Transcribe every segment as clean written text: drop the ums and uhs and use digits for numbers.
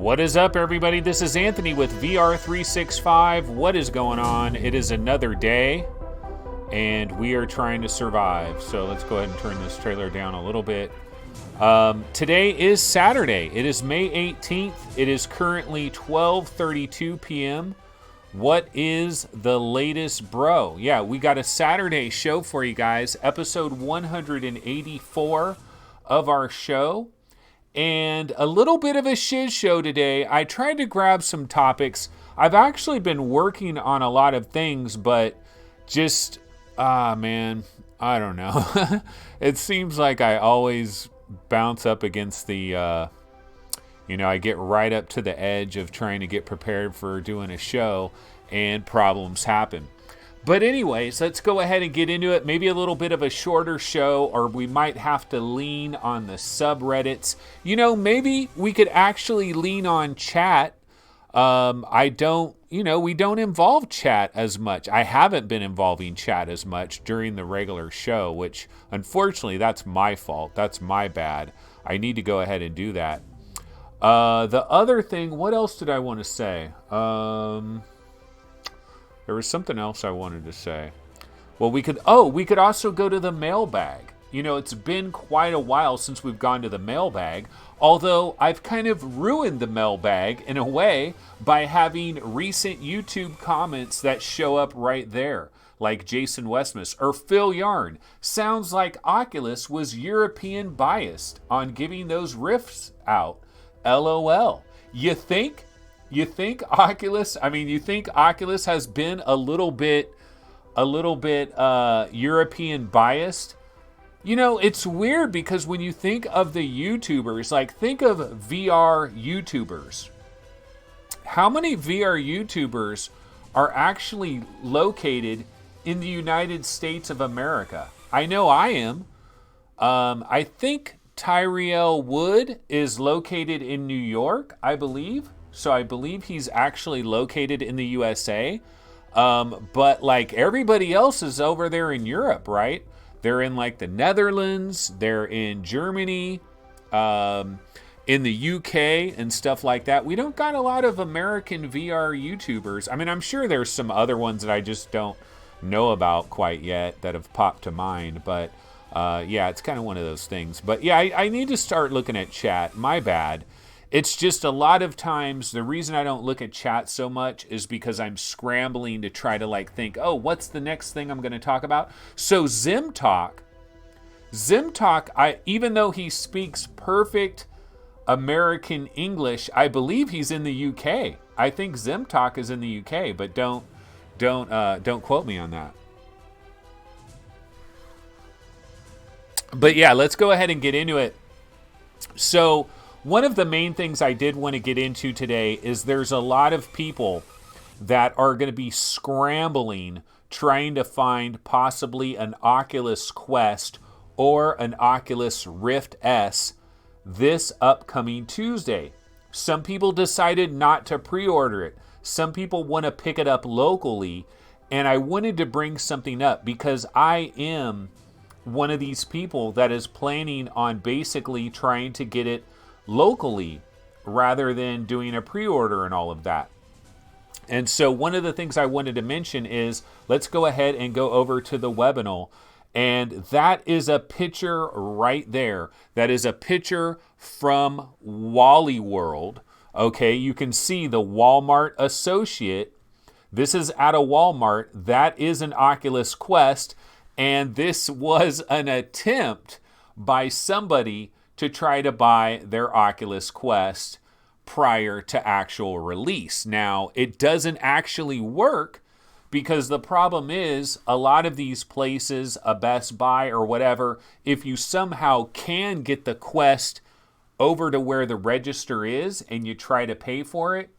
What is up, everybody? This is Anthony with VR365. What is going on? It is another day, and we are trying to survive. So let's go ahead and turn this trailer down a little bit. Today is Saturday. It is May 18th. It is currently 12:32 p.m. What is the latest, bro? Yeah, we got a Saturday show for you guys. Episode 184 of our show. And a little bit of a shiz show today. I tried to grab some topics. I've actually been working on a lot of things, but just, man, I don't know. It seems like I always bounce up against the, I get right up to the edge of trying to get prepared for doing a show, and problems happen. But anyways, let's go ahead and get into it. Maybe a little bit of a shorter show, or we might have to lean on the subreddits. Maybe we could actually lean on chat. We don't involve chat as much. I haven't been involving chat as much during the regular show, which unfortunately that's my fault. That's my bad. I need to go ahead and do that. The other thing, what else did I want to say? There was something else I wanted to say. Well, we could also go to the mailbag. It's been quite a while since we've gone to the mailbag, although I've kind of ruined the mailbag in a way by having recent YouTube comments that show up right there, like Jason Westmus or Phil Yarn. Sounds like Oculus was European biased on giving those Rifts out. LOL. You think Oculus has been a little bit European biased? It's weird because when you think of the YouTubers, like think of VR YouTubers. How many VR YouTubers are actually located in the United States of America? I know I am. I think Tyriel Wood is located in New York, I believe. So I believe he's actually located in the USA. But like everybody else is over there in Europe, right? They're in like the Netherlands, they're in Germany, in the UK and stuff like that. We don't got a lot of American VR YouTubers. I mean, I'm sure there's some other ones that I just don't know about quite yet that have popped to mind. But yeah, it's kind of one of those things. But yeah, I need to start looking at chat. My bad. It's just a lot of times, the reason I don't look at chat so much is because I'm scrambling to try to think, what's the next thing I'm going to talk about? So Zimtalk, even though he speaks perfect American English, I believe he's in the UK. I think Zimtalk is in the UK, but don't quote me on that. But yeah, let's go ahead and get into it. So one of the main things I did want to get into today is there's a lot of people that are going to be scrambling trying to find possibly an Oculus Quest or an Oculus Rift S this upcoming Tuesday. Some people decided not to pre-order it. Some people want to pick it up locally, and I wanted to bring something up because I am one of these people that is planning on basically trying to get it locally rather than doing a pre-order and all of that. And so one of the things I wanted to mention is let's go ahead and go over to the webinar, and that is a picture right there. That is a picture from Wally World. Okay, you can see the Walmart associate. This is at a Walmart. That is an Oculus Quest, and this was an attempt by somebody to try to buy their Oculus Quest prior to actual release. Now, it doesn't actually work because the problem is a lot of these places, a Best Buy or whatever, if you somehow can get the Quest over to where the register is and you try to pay for it,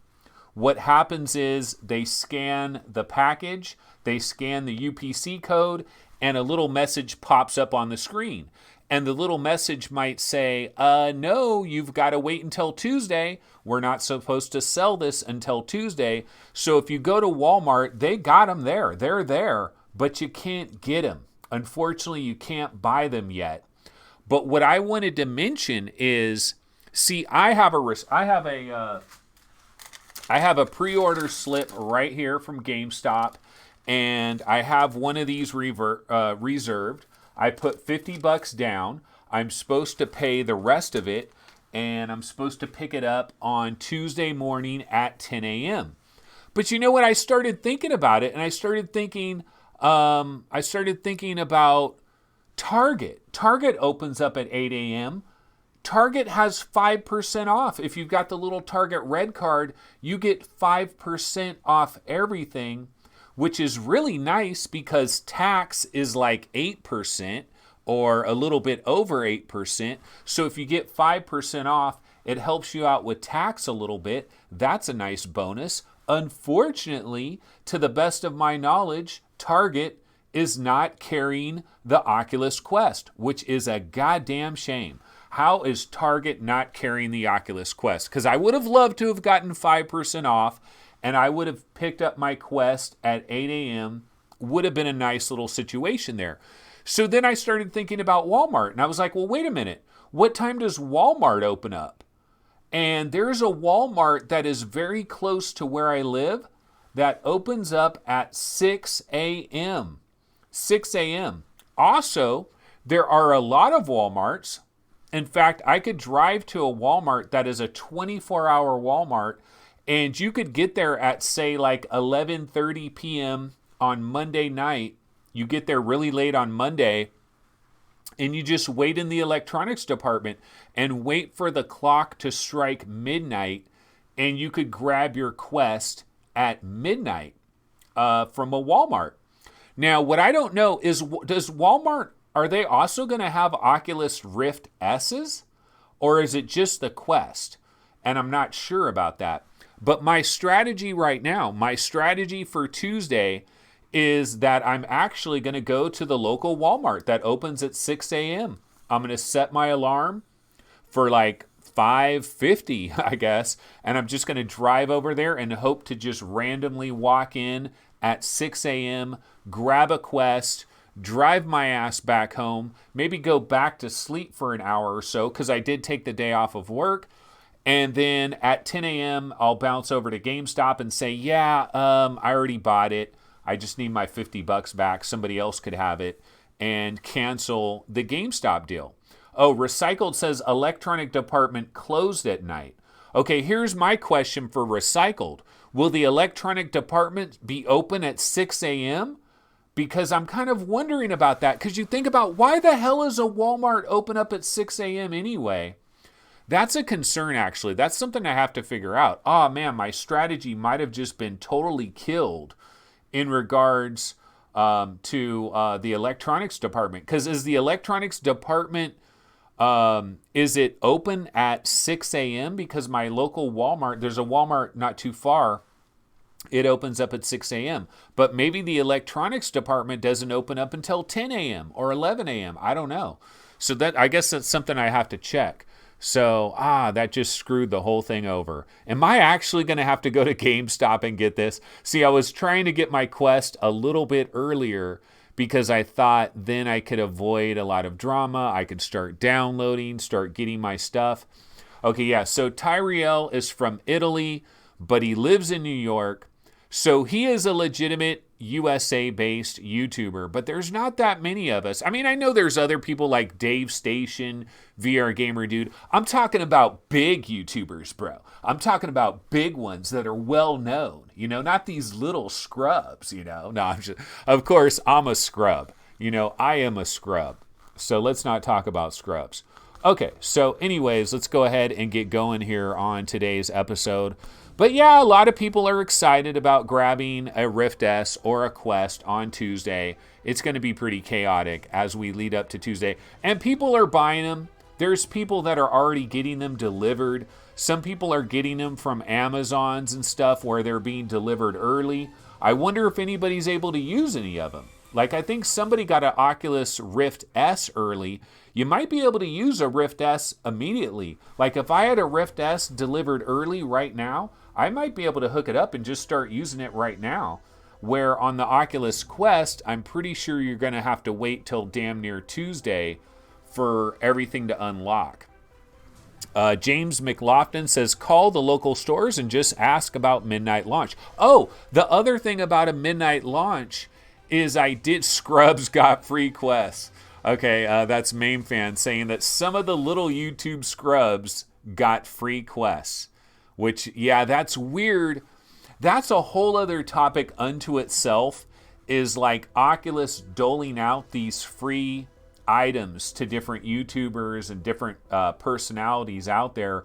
what happens is they scan the package, they scan the UPC code, and a little message pops up on the screen. And the little message might say, no, you've got to wait until Tuesday. We're not supposed to sell this until Tuesday. So if you go to Walmart, they got them there. They're there, but you can't get them. Unfortunately, you can't buy them yet. But what I wanted to mention is See, I have a pre-order slip right here from GameStop, and I have one of these reserved. I put $50 down. I'm supposed to pay the rest of it, and I'm supposed to pick it up on Tuesday morning at 10 a.m. But you know what? I started thinking about it, and I started thinking about Target. Target opens up at 8 a.m. Target has 5% off. If you've got the little Target Red card, you get 5% off everything, which is really nice because tax is like 8% or a little bit over 8%. So if you get 5% off, it helps you out with tax a little bit. That's a nice bonus. Unfortunately, to the best of my knowledge, Target is not carrying the Oculus Quest, which is a goddamn shame. How is Target not carrying the Oculus Quest? Because I would have loved to have gotten 5% off, and I would have picked up my Quest at 8 a.m. Would have been a nice little situation there. So then I started thinking about Walmart, and I was like, well, wait a minute. What time does Walmart open up? And there's a Walmart that is very close to where I live that opens up at 6 a.m. 6 a.m. Also, there are a lot of Walmarts. In fact, I could drive to a Walmart that is a 24-hour Walmart, and you could get there at, say, like 11:30 p.m. on Monday night. You get there really late on Monday, and you just wait in the electronics department and wait for the clock to strike midnight, and you could grab your Quest at midnight from a Walmart. Now, what I don't know is, does Walmart, are they also going to have Oculus Rift S's? Or is it just the Quest? And I'm not sure about that. But my strategy right now, my strategy for Tuesday is that I'm actually going to go to the local Walmart that opens at 6 a.m. I'm going to set my alarm for like 5:50, I guess, and I'm just going to drive over there and hope to just randomly walk in at 6 a.m., grab a Quest, drive my ass back home, maybe go back to sleep for an hour or so because I did take the day off of work. And then at 10 a.m., I'll bounce over to GameStop and say, yeah, I already bought it. I just need my $50 back. Somebody else could have it, and cancel the GameStop deal. Oh, Recycled says electronic department closed at night. Okay, here's my question for Recycled. Will the electronic department be open at 6 a.m.? Because I'm kind of wondering about that. Because you think about, why the hell is a Walmart open up at 6 a.m. anyway? That's a concern, actually. That's something I have to figure out. Oh, man, my strategy might have just been totally killed in regards to the electronics department. Because is the electronics department, is it open at 6 a.m.? Because my local Walmart, there's a Walmart not too far, it opens up at 6 a.m. But maybe the electronics department doesn't open up until 10 a.m. or 11 a.m. I don't know. So that, I guess that's something I have to check. So, that just screwed the whole thing over. Am I actually going to have to go to GameStop and get this? See, I was trying to get my Quest a little bit earlier because I thought then I could avoid a lot of drama. I could start downloading, start getting my stuff. Okay, yeah, so Tyriel is from Italy, but he lives in New York. So he is a legitimate USA-based YouTuber, but there's not that many of us. I mean, I know there's other people like Dave Station, VR Gamer Dude. I'm talking about big YouTubers, bro. I'm talking about big ones that are well known, not these little scrubs, No, of course, I'm a scrub. I am a scrub. So let's not talk about scrubs. Okay, so anyways, let's go ahead and get going here on today's episode. But yeah, a lot of people are excited about grabbing a Rift S or a Quest on Tuesday. It's going to be pretty chaotic as we lead up to Tuesday. And people are buying them. There's people that are already getting them delivered. Some people are getting them from Amazons and stuff where they're being delivered early. I wonder if anybody's able to use any of them. Like, I think somebody got an Oculus Rift S early. You might be able to use a Rift S immediately. Like, if I had a Rift S delivered early right now, I might be able to hook it up and just start using it right now. Where on the Oculus Quest, I'm pretty sure you're going to have to wait till damn near Tuesday for everything to unlock. James McLaughlin says, call the local stores and just ask about midnight launch. Oh, the other thing about a midnight launch is Scrubs got free quests. Okay, that's Main Fan saying that some of the little YouTube Scrubs got free quests. Which, yeah, that's weird. That's a whole other topic unto itself, is like Oculus doling out these free items to different YouTubers and different personalities out there.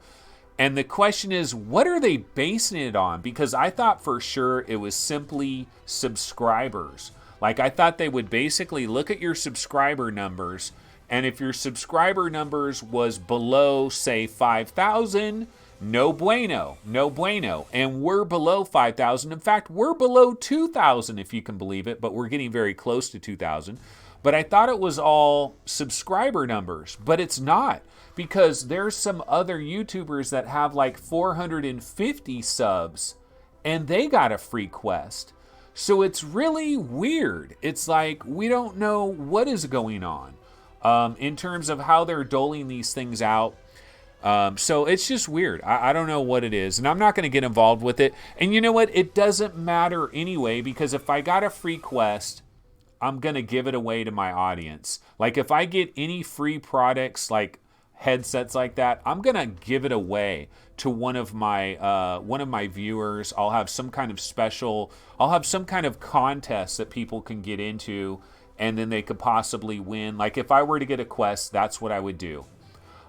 And the question is, what are they basing it on? Because I thought for sure it was simply subscribers. Like, I thought they would basically look at your subscriber numbers, and if your subscriber numbers was below, say, 5,000, no bueno, no bueno. And we're below 5,000. In fact, we're below 2,000, if you can believe it, but we're getting very close to 2,000. But I thought it was all subscriber numbers, but it's not, because there's some other YouTubers that have like 450 subs and they got a free quest. So it's really weird. It's like we don't know what is going on in terms of how they're doling these things out. So it's just weird. I don't know what it is, and I'm not going to get involved with it. And you know what? It doesn't matter anyway, because if I got a free quest, I'm going to give it away to my audience. Like if I get any free products like headsets like that, I'm going to give it away to one of my viewers. I'll have some kind of contest that people can get into, and then they could possibly win. Like if I were to get a quest, that's what I would do.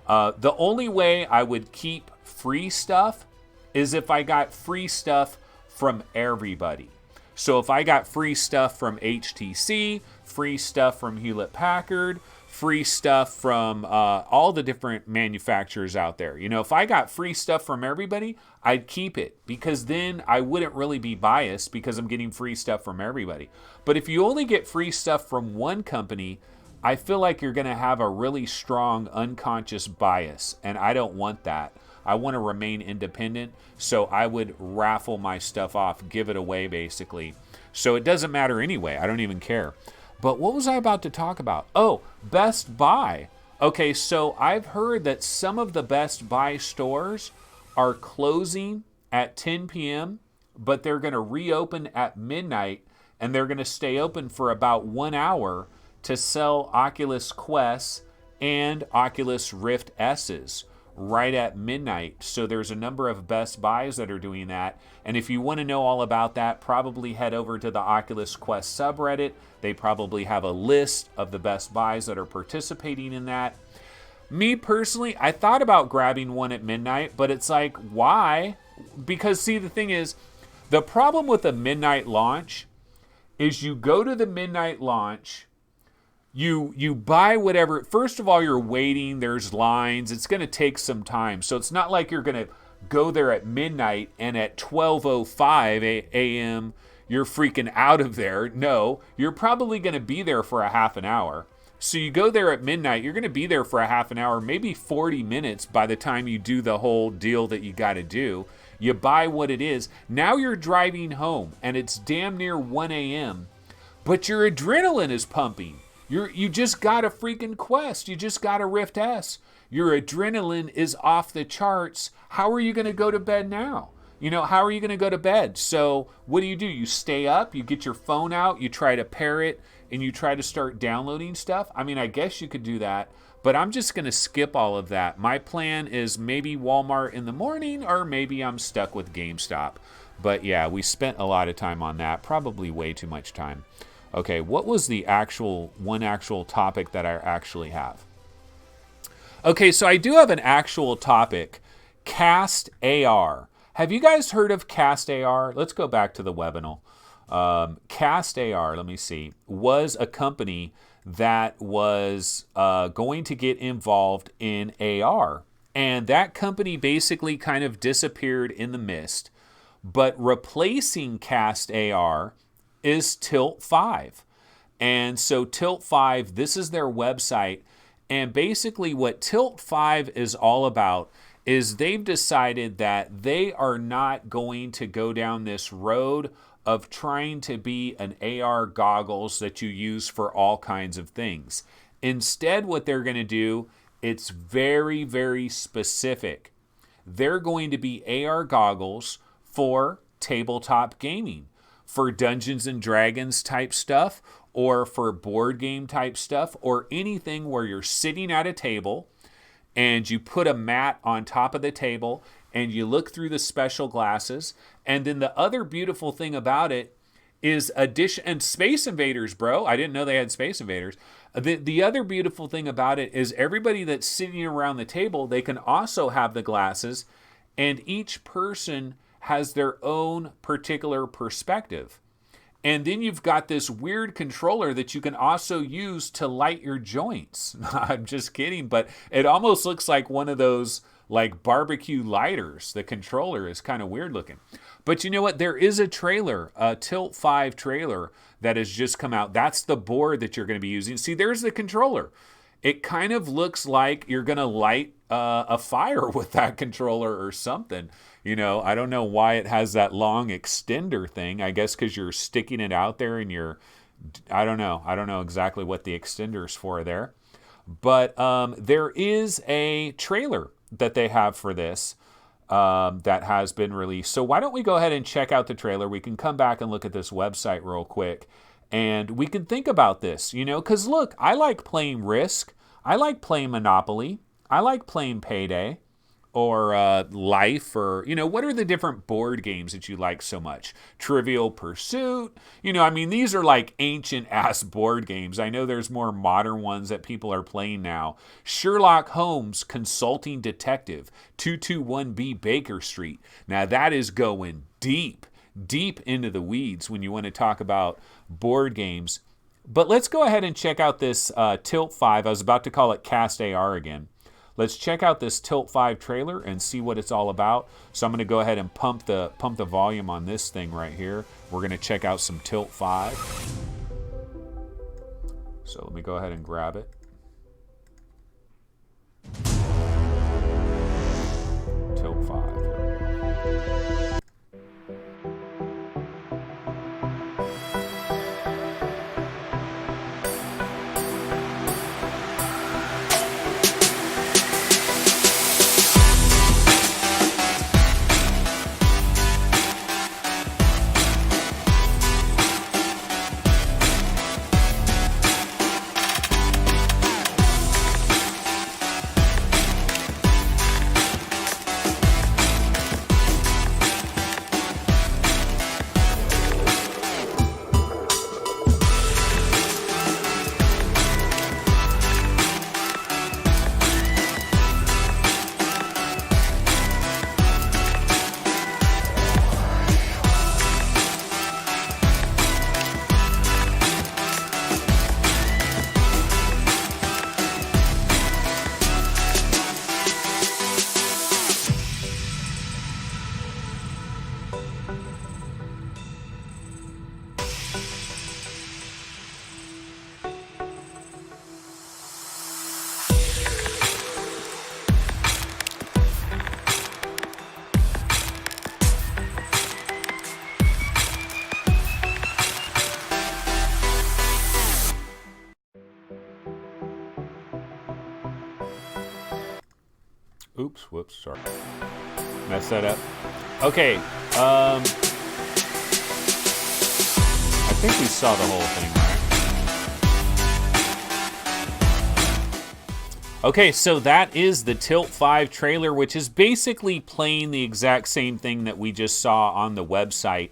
The only way I would keep free stuff is if I got free stuff from everybody. So if I got free stuff from HTC, free stuff from Hewlett-Packard, free stuff from all the different manufacturers out there. You know, if I got free stuff from everybody, I'd keep it, because then I wouldn't really be biased because I'm getting free stuff from everybody. But if you only get free stuff from one company, I feel like you're going to have a really strong unconscious bias, and I don't want that. I want to remain independent, so I would raffle my stuff off, give it away basically. So it doesn't matter anyway. I don't even care. But what was I about to talk about? Oh, Best Buy. Okay, so I've heard that some of the Best Buy stores are closing at 10 p.m., but they're going to reopen at midnight, and they're going to stay open for about 1 hour to sell Oculus Quests and Oculus Rift S's right at midnight. So there's a number of Best Buys that are doing that. And if you want to know all about that, probably head over to the Oculus Quest subreddit. They probably have a list of the Best Buys that are participating in that. Me personally, I thought about grabbing one at midnight, but it's like, why? Because see, the thing is, the problem with a midnight launch is you go to the midnight launch, you buy whatever. First of all, you're waiting, there's lines, it's going to take some time. So it's not like you're going to go there at midnight and at 12:05 a.m. you're freaking out of there. No, you're probably going to be there for a half an hour. So you go there at midnight, you're going to be there for a half an hour, maybe 40 minutes by the time you do the whole deal that you got to do. You buy what it is. Now you're driving home and it's damn near 1 a.m., but your adrenaline is pumping. You just got a freaking Quest. You just got a Rift S. Your adrenaline is off the charts. How are you going to go to bed now? You know, how are you going to go to bed? So what do? You stay up, you get your phone out, you try to pair it, and you try to start downloading stuff. I mean, I guess you could do that, but I'm just going to skip all of that. My plan is maybe Walmart in the morning, or maybe I'm stuck with GameStop. But yeah, we spent a lot of time on that, probably way too much time. Okay, what was the actual topic that I actually have? Okay, so I do have an actual topic, Cast AR. Have you guys heard of Cast AR? Let's go back to the webinar. Cast AR, let me see, was a company that was going to get involved in AR. And that company basically kind of disappeared in the mist. But replacing Cast AR is Tilt 5. And so Tilt 5, this is their website. And basically what Tilt 5 is all about is they've decided that they are not going to go down this road of trying to be an AR goggles that you use for all kinds of things. Instead, what they're going to do It's very, very specific. They're going to be AR goggles for tabletop gaming, for Dungeons and Dragons type stuff, or for board game type stuff, or anything where you're sitting at a table and you put a mat on top of the table and you look through the special glasses. And then the other beautiful thing about it is addition and Space Invaders, bro. I didn't know they had Space Invaders. The other beautiful thing about it is everybody that's sitting around the table, they can also have the glasses, and each person has their own particular perspective. And then you've got this weird controller that you can also use to light your joints. I'm just kidding, but it almost looks like one of those like barbecue lighters. The controller is kind of weird looking. But you know what? There is a trailer, a Tilt 5 trailer that has just come out. That's the board that you're going to be using. See, there's the controller. It kind of looks like you're going to light a fire with that controller or something. You know, I don't know why it has that long extender thing. I guess because you're sticking it out there and I don't know. I don't know exactly what the extender's for there. But there is a trailer that they have for this that has been released. So why don't we go ahead and check out the trailer? We can come back and look at this website real quick. And we can think about this, you know, because look, I like playing Risk. I like playing Monopoly. I like playing Payday or Life, or, you know, what are the different board games that you like so much? Trivial Pursuit. You know, I mean, these are like ancient ass board games. I know there's more modern ones that people are playing now. Sherlock Holmes Consulting Detective, 221B Baker Street. Now that is going deep into the weeds when you want to talk about board games. But let's go ahead and check out this Tilt 5. I was about to call it Cast AR again. Let's check out this Tilt 5 trailer and see what it's all about. So I'm going to go ahead and pump the volume on this thing right here. We're going to check out some Tilt 5. So let me go ahead and grab it. Tilt 5. Oops, whoops, sorry. Messed that up. Okay, I think we saw the whole thing, right? Okay, so that is the Tilt 5 trailer, which is basically playing the exact same thing that we just saw on the website.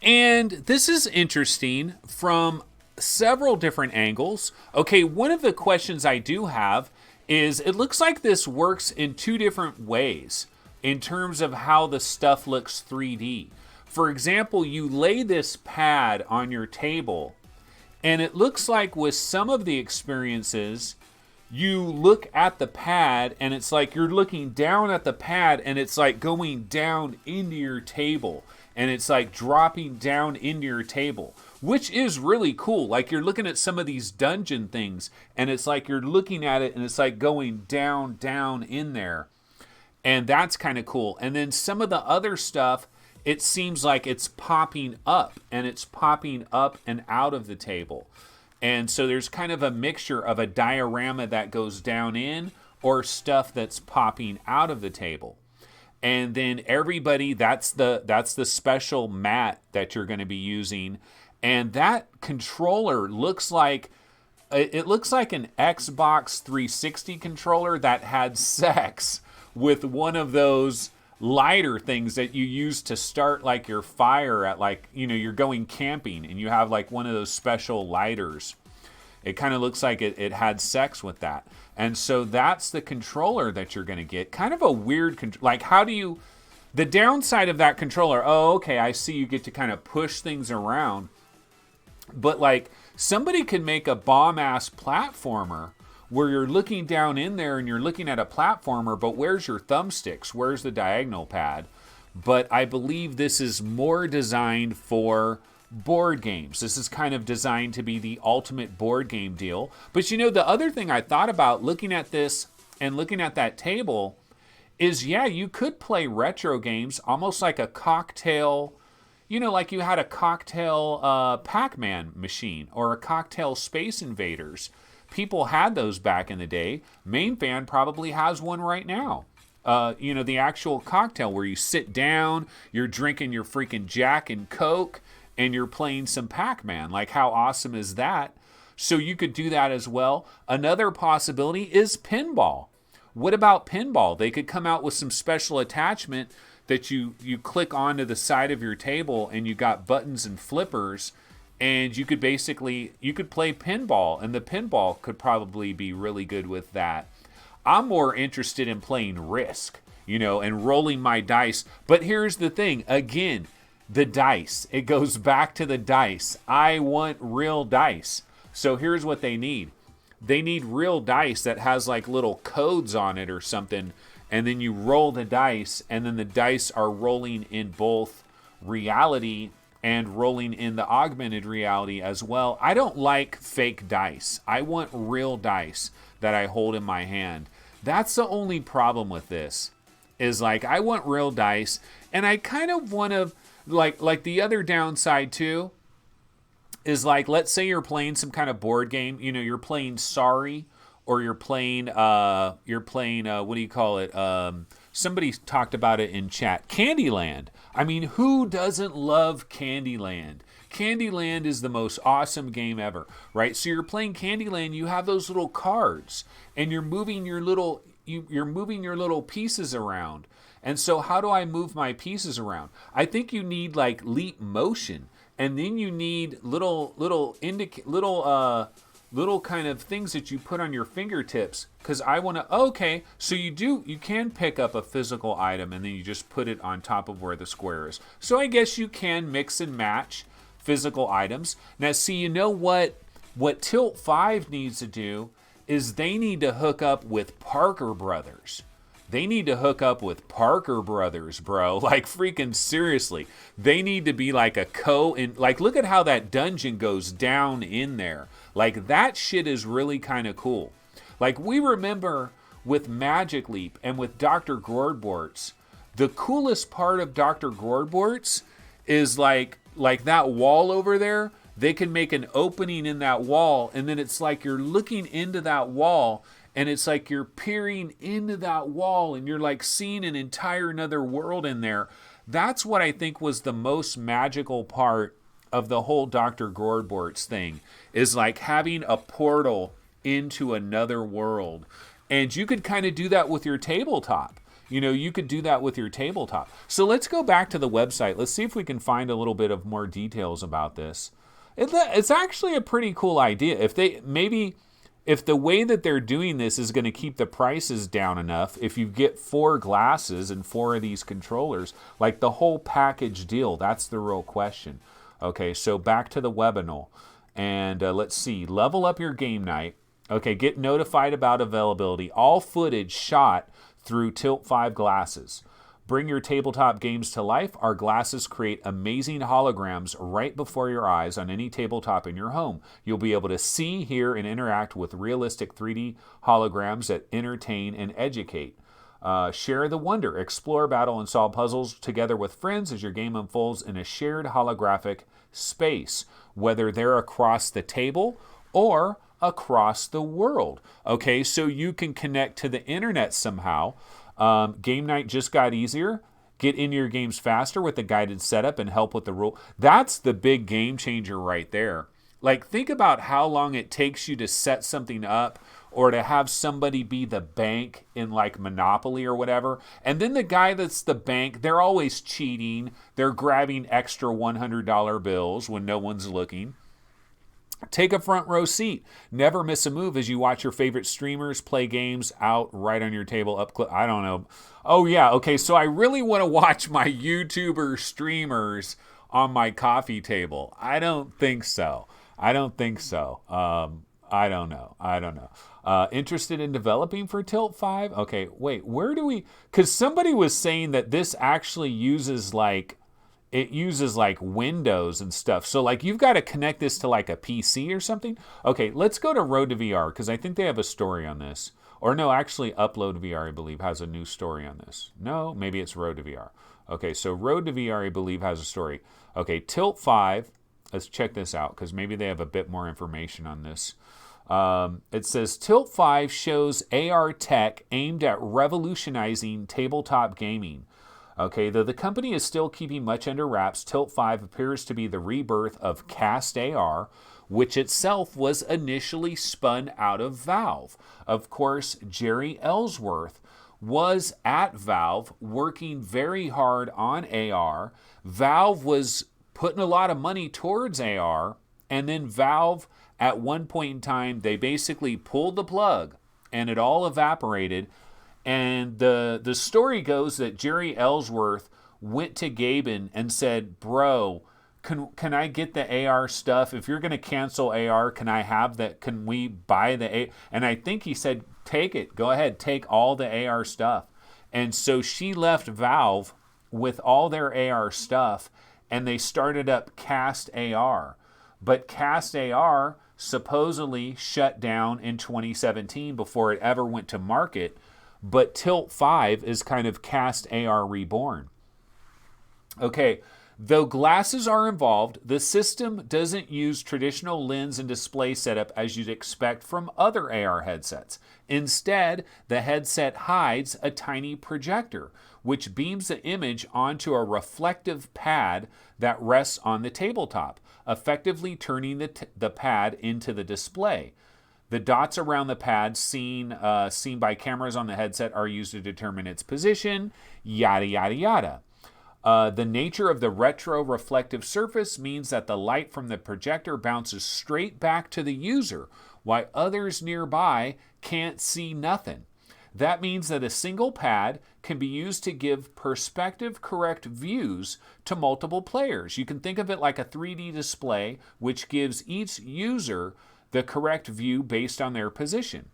And this is interesting from several different angles. Okay, one of the questions I do have is it looks like this works in two different ways in terms of how the stuff looks 3D. For example, you lay this pad on your table, and it looks like with some of the experiences, you look at the pad, and it's like you're looking down at the pad, and it's like going down into your table, and it's like dropping down into your table, which is really cool. Like you're looking at some of these dungeon things, and it's like you're looking at it, and it's like going down in there. And that's kind of cool. And then some of the other stuff, it seems like it's popping up, and it's popping up and out of the table. And so there's kind of a mixture of a diorama that goes down in, or stuff that's popping out of the table. And then everybody, that's the special mat that you're going to be using. And that controller looks like an Xbox 360 controller that had sex with one of those lighter things that you use to start like your fire at, like, you know, you're going camping and you have like one of those special lighters. It kind of looks like it had sex with that. And so that's the controller that you're going to get. Kind of a weird, like, how do you, the downside of that controller, oh, okay, I see, you get to kind of push things around. But like, somebody could make a bomb-ass platformer where you're looking down in there and you're looking at a platformer, but where's your thumbsticks? Where's the diagonal pad? But I believe this is more designed for board games. This is kind of designed to be the ultimate board game deal. But you know, the other thing I thought about looking at this and looking at that table is, yeah, you could play retro games almost like a cocktail, you know, like you had a cocktail Pac-Man machine or a cocktail Space Invaders. People had those back in the day. Main Fan probably has one right now. You know, the actual cocktail where you sit down, you're drinking your freaking Jack and Coke, and you're playing some Pac-Man. Like, how awesome is that? So you could do that as well. Another possibility is pinball. What about pinball? They could come out with some special attachment that you click onto the side of your table, and you got buttons and flippers, and you could play pinball, and the pinball could probably be really good with that. I'm more interested in playing Risk, you know, and rolling my dice. But here's the thing, again, the dice. It goes back to the dice. I want real dice. So here's what they need. They need real dice that has like little codes on it or something, and then you roll the dice, and then the dice are rolling in both reality and rolling in the augmented reality as well. I don't like fake dice. I want real dice that I hold in my hand. That's the only problem with this, is like, I want real dice, and I kind of want to, like the other downside too, is like, let's say you're playing some kind of board game, you know, you're playing Sorry, or you're playing, what do you call it? Somebody talked about it in chat, Candyland. I mean, who doesn't love Candyland? Candyland is the most awesome game ever, right? So you're playing Candyland, you have those little cards, and you're moving your little, you're moving your little pieces around. And so how do I move my pieces around? I think you need like leap motion, and then you need little kind of things that you put on your fingertips, because I want to, okay, so you can pick up a physical item and then you just put it on top of where the square is. So I guess you can mix and match physical items. Now see, you know what Tilt 5 needs to do is they need to hook up with Parker Brothers. They need to hook up with Parker Brothers, bro. Like, freaking seriously. They need to be like like, look at how that dungeon goes down in there. Like, that shit is really kind of cool. Like, we remember with Magic Leap and with Dr. Gordborts, the coolest part of Dr. Gordborts is like that wall over there. They can make an opening in that wall, and then it's like you're looking into that wall, and it's like you're peering into that wall, and you're like seeing an entire another world in there. That's what I think was the most magical part of the whole Dr. Gordborts thing, is like having a portal into another world. And you could kind of do that with your tabletop. You know, you could do that with your tabletop. So let's go back to the website. Let's see if we can find a little bit of more details about this. It's actually a pretty cool idea. If the way that they're doing this is going to keep the prices down enough, if you get 4 glasses and 4 of these controllers, like the whole package deal, that's the real question. Okay, so back to the webinar. And let's see, level up your game night. Okay, get notified about availability. All footage shot through Tilt 5 glasses. Bring your tabletop games to life. Our glasses create amazing holograms right before your eyes on any tabletop in your home. You'll be able to see, hear, and interact with realistic 3D holograms that entertain and educate. Share the wonder. Explore, battle, and solve puzzles together with friends as your game unfolds in a shared holographic space, whether they're across the table or across the world. Okay, so you can connect to the internet somehow. Game night just got easier. Get into your games faster with the guided setup and help with the rule. That's the big game changer right there. Like, think about how long it takes you to set something up or to have somebody be the bank in like Monopoly or whatever. And then the guy that's the bank, they're always cheating. They're grabbing extra $100 bills when no one's looking. Take a front row seat. Never miss a move as you watch your favorite streamers play games out right on your table up close. I don't know. Oh, yeah. Okay, so I really want to watch my YouTuber streamers on my coffee table. I don't think so. I don't know. Interested in developing for Tilt 5? Okay, wait, where do we... Because somebody was saying that this actually uses like... It uses like Windows and stuff. So like you've got to connect this to like a PC or something. Okay, let's go to Road to VR because I think they have a story on this. Or no, actually Upload VR, I believe, has a new story on this. No, maybe it's Road to VR. Okay, so Road to VR, I believe, has a story. Okay, Tilt 5. Let's check this out because maybe they have a bit more information on this. It says Tilt 5 shows AR tech aimed at revolutionizing tabletop gaming. Okay, though the company is still keeping much under wraps, Tilt 5 appears to be the rebirth of Cast AR, which itself was initially spun out of Valve. Of course, Jerry Ellsworth was at Valve working very hard on AR. Valve was putting a lot of money towards AR, and then Valve, at one point in time, they basically pulled the plug, and it all evaporated. And the story goes that Jerry Ellsworth went to Gaben and said, bro, can I get the AR stuff? If you're going to cancel AR, can I have that? Can we buy the AR? And I think he said, take it. Go ahead. Take all the AR stuff. And so she left Valve with all their AR stuff, and they started up Cast AR. But Cast AR supposedly shut down in 2017 before it ever went to market. But Tilt 5 is kind of Cast AR reborn. Okay, though glasses are involved, the system doesn't use traditional lens and display setup as you'd expect from other AR headsets. Instead, the headset hides a tiny projector, which beams the image onto a reflective pad that rests on the tabletop, effectively turning the pad into the display. The dots around the pad seen by cameras on the headset are used to determine its position, yada, yada, yada. The nature of the retro-reflective surface means that the light from the projector bounces straight back to the user, while others nearby can't see nothing. That means that a single pad can be used to give perspective-correct views to multiple players. You can think of it like a 3D display, which gives each user the correct view based on their position.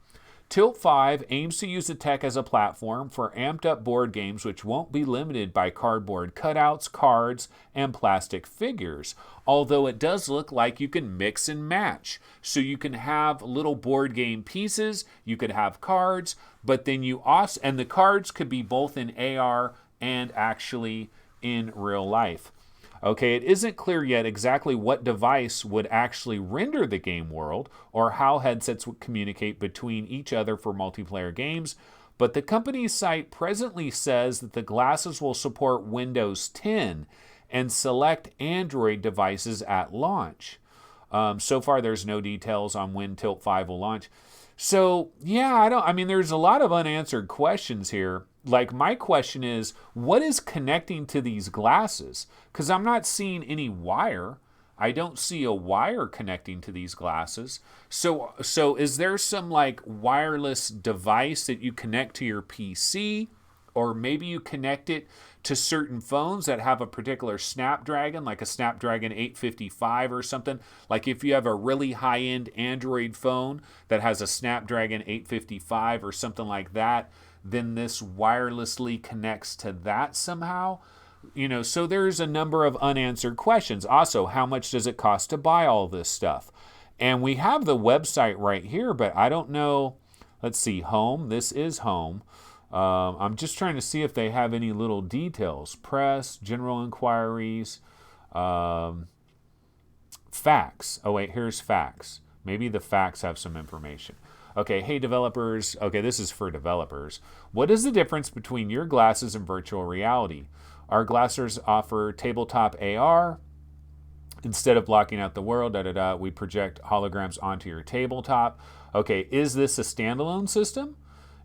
Tilt 5 aims to use the tech as a platform for amped-up board games which won't be limited by cardboard cutouts, cards, and plastic figures, although it does look like you can mix and match. So you can have little board game pieces, you could have cards, but then you also, and the cards could be both in AR and actually in real life. Okay, it isn't clear yet exactly what device would actually render the game world or how headsets would communicate between each other for multiplayer games, but the company's site presently says that the glasses will support Windows 10 and select Android devices at launch. So far, there's no details on when Tilt 5 will launch. So, yeah, there's a lot of unanswered questions here. Like, my question is, what is connecting to these glasses? Because I'm not seeing any wire. I don't see a wire connecting to these glasses. So is there some, like, wireless device that you connect to your PC? Or maybe you connect it to certain phones that have a particular Snapdragon, like a Snapdragon 855 or something. Like if you have a really high-end Android phone that has a Snapdragon 855 or something like that, then this wirelessly connects to that somehow. So there's a number of unanswered questions. Also, how much does it cost to buy all this stuff? And we have the website right here, but I don't know. Let's see, home. This is home. I'm just trying to see if they have any little details. Press, general inquiries, facts. Oh, wait, here's facts. Maybe the facts have some information. Okay, hey developers. Okay, this is for developers. What is the difference between your glasses and virtual reality? Our glasses offer tabletop AR. Instead of blocking out the world, we project holograms onto your tabletop. Okay, is this a standalone system?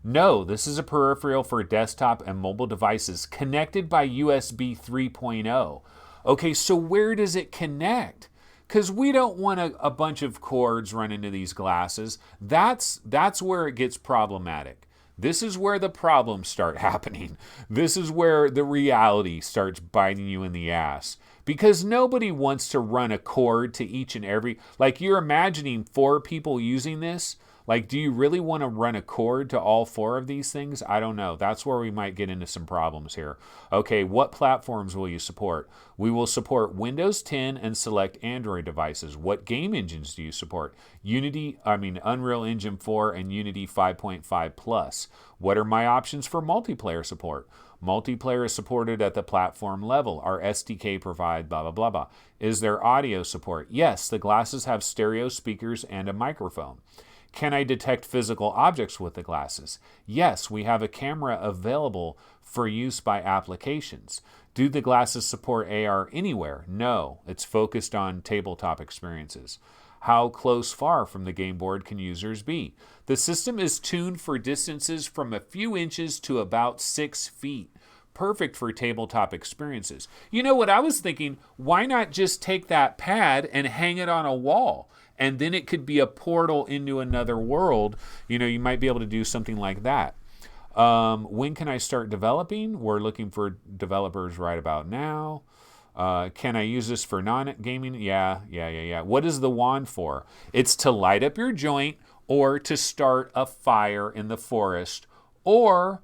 No, this is a peripheral for desktop and mobile devices connected by USB 3.0. Okay, so where does it connect? Because we don't want a bunch of cords run into these glasses. That's where it gets problematic. This is where the problems start happening. This is where the reality starts biting you in the ass. Because nobody wants to run a cord to each and every... Like, you're imagining 4 people using this. Like, do you really want to run a cord to all 4 of these things? I don't know. That's where we might get into some problems here. Okay, what platforms will you support? We will support Windows 10 and select Android devices. What game engines do you support? Unreal Engine 4 and Unity 5.5 Plus. What are my options for multiplayer support? Multiplayer is supported at the platform level. Our SDK provide blah, blah, blah, blah. Is there audio support? Yes, the glasses have stereo speakers and a microphone. Can I detect physical objects with the glasses? Yes, we have a camera available for use by applications. Do the glasses support AR anywhere? No, it's focused on tabletop experiences. How close far from the game board can users be? The system is tuned for distances from a few inches to about 6 feet. Perfect for tabletop experiences. You know what I was thinking? Why not just take that pad and hang it on a wall? And then it could be a portal into another world. You know, you might be able to do something like that. When can I start developing? We're looking for developers right about now. Can I use this for non-gaming? Yeah. What is the wand for? It's to light up your joint or to start a fire in the forest, or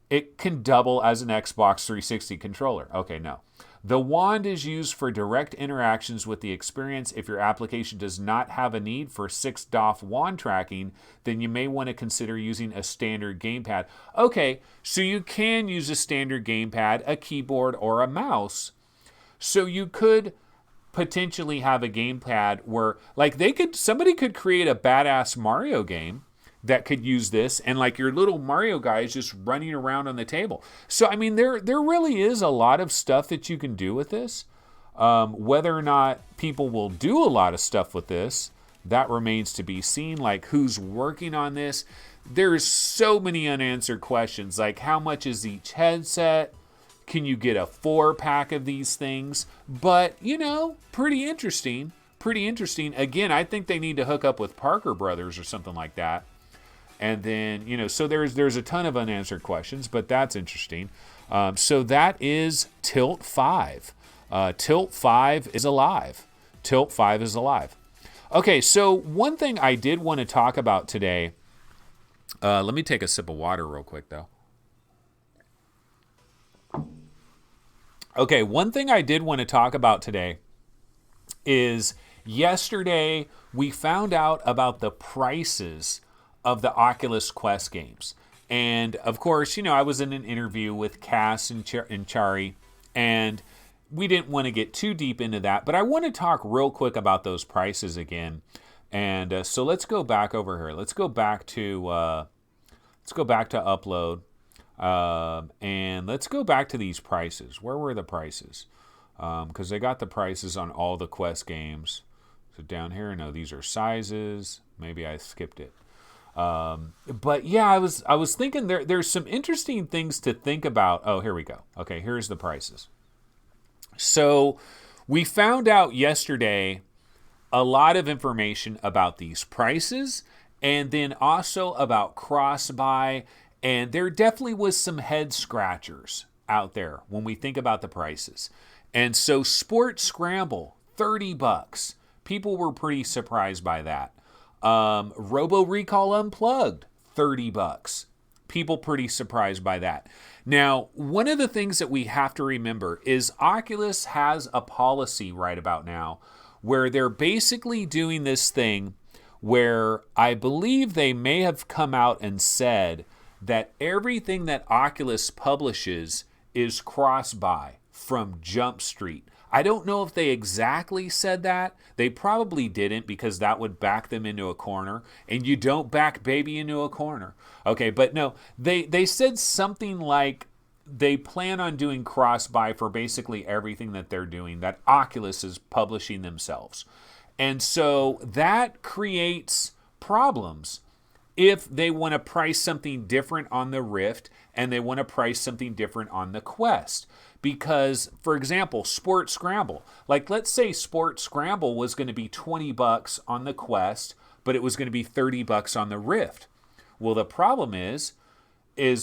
it can double as an Xbox 360 controller. Okay, no. The wand is used for direct interactions with the experience. If your application does not have a need for 6DoF wand tracking, then you may want to consider using a standard gamepad. Okay, so you can use a standard gamepad, a keyboard, or a mouse. So you could potentially have a gamepad where, like, somebody could create a badass Mario game that could use this, and like your little Mario guy is just running around on the table. So, I mean, there really is a lot of stuff that you can do with this. Whether or not people will do a lot of stuff with this, that remains to be seen. Like, who's working on this? There's so many unanswered questions. Like, how much is each headset? Can you get a 4-pack of these things? But, you know, pretty interesting. Again, I think they need to hook up with Parker Brothers or something like that. And then, you know, so there's a ton of unanswered questions, but that's interesting. So that is Tilt 5. Tilt 5 is alive. Okay, so one thing I did want to talk about today, let me take a sip of water real quick, though. Okay, one thing I did want to talk about today is yesterday we found out about the prices of the Oculus Quest games. And of course, you know, I was in an interview with Cass and Chari, and we didn't want to get too deep into that, but I want to talk real quick about those prices again. And so let's go back over here. Let's go back to upload. And let's go back to these prices. Where were the prices? Because they got the prices on all the Quest games. So down here, no, these are sizes. Maybe I skipped it. But yeah, I was thinking there's some interesting things to think about. Oh, here we go. Okay, here's the prices. So we found out yesterday a lot of information about these prices, and then also about crossbuy. And there definitely was some head scratchers out there when we think about the prices. And so Sports Scramble, $30. People were pretty surprised by that. Robo Recall Unplugged, $30. People pretty surprised by that. Now, one of the things that we have to remember is Oculus has a policy right about now where they're basically doing this thing where I believe they may have come out and said that everything that Oculus publishes is cross-buy from Jump Street. I don't know if they exactly said that. They probably didn't, because that would back them into a corner, and you don't back baby into a corner. Okay, but no, they said something like they plan on doing cross-buy for basically everything that they're doing, that Oculus is publishing themselves. And so that creates problems if they want to price something different on the Rift and they want to price something different on the Quest. Because, for example, Sport Scramble. Like, let's say Sport Scramble was going to be $20 on the Quest, but it was going to be $30 on the Rift. Well, the problem is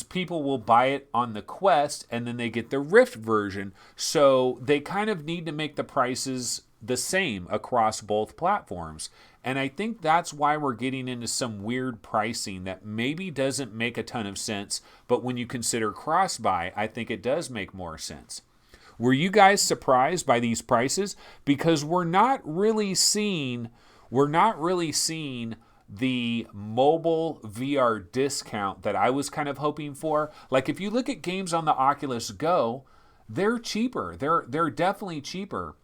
people will buy it on the Quest and then they get the Rift version. So they kind of need to make the prices the same across both platforms. And I think that's why we're getting into some weird pricing that maybe doesn't make a ton of sense, but when you consider cross-buy, I think it does make more sense. Were you guys surprised by these prices? Because we're not really seeing the mobile VR discount that I was kind of hoping for. Like, if you look at games on the Oculus Go, they're cheaper. They're definitely cheaper.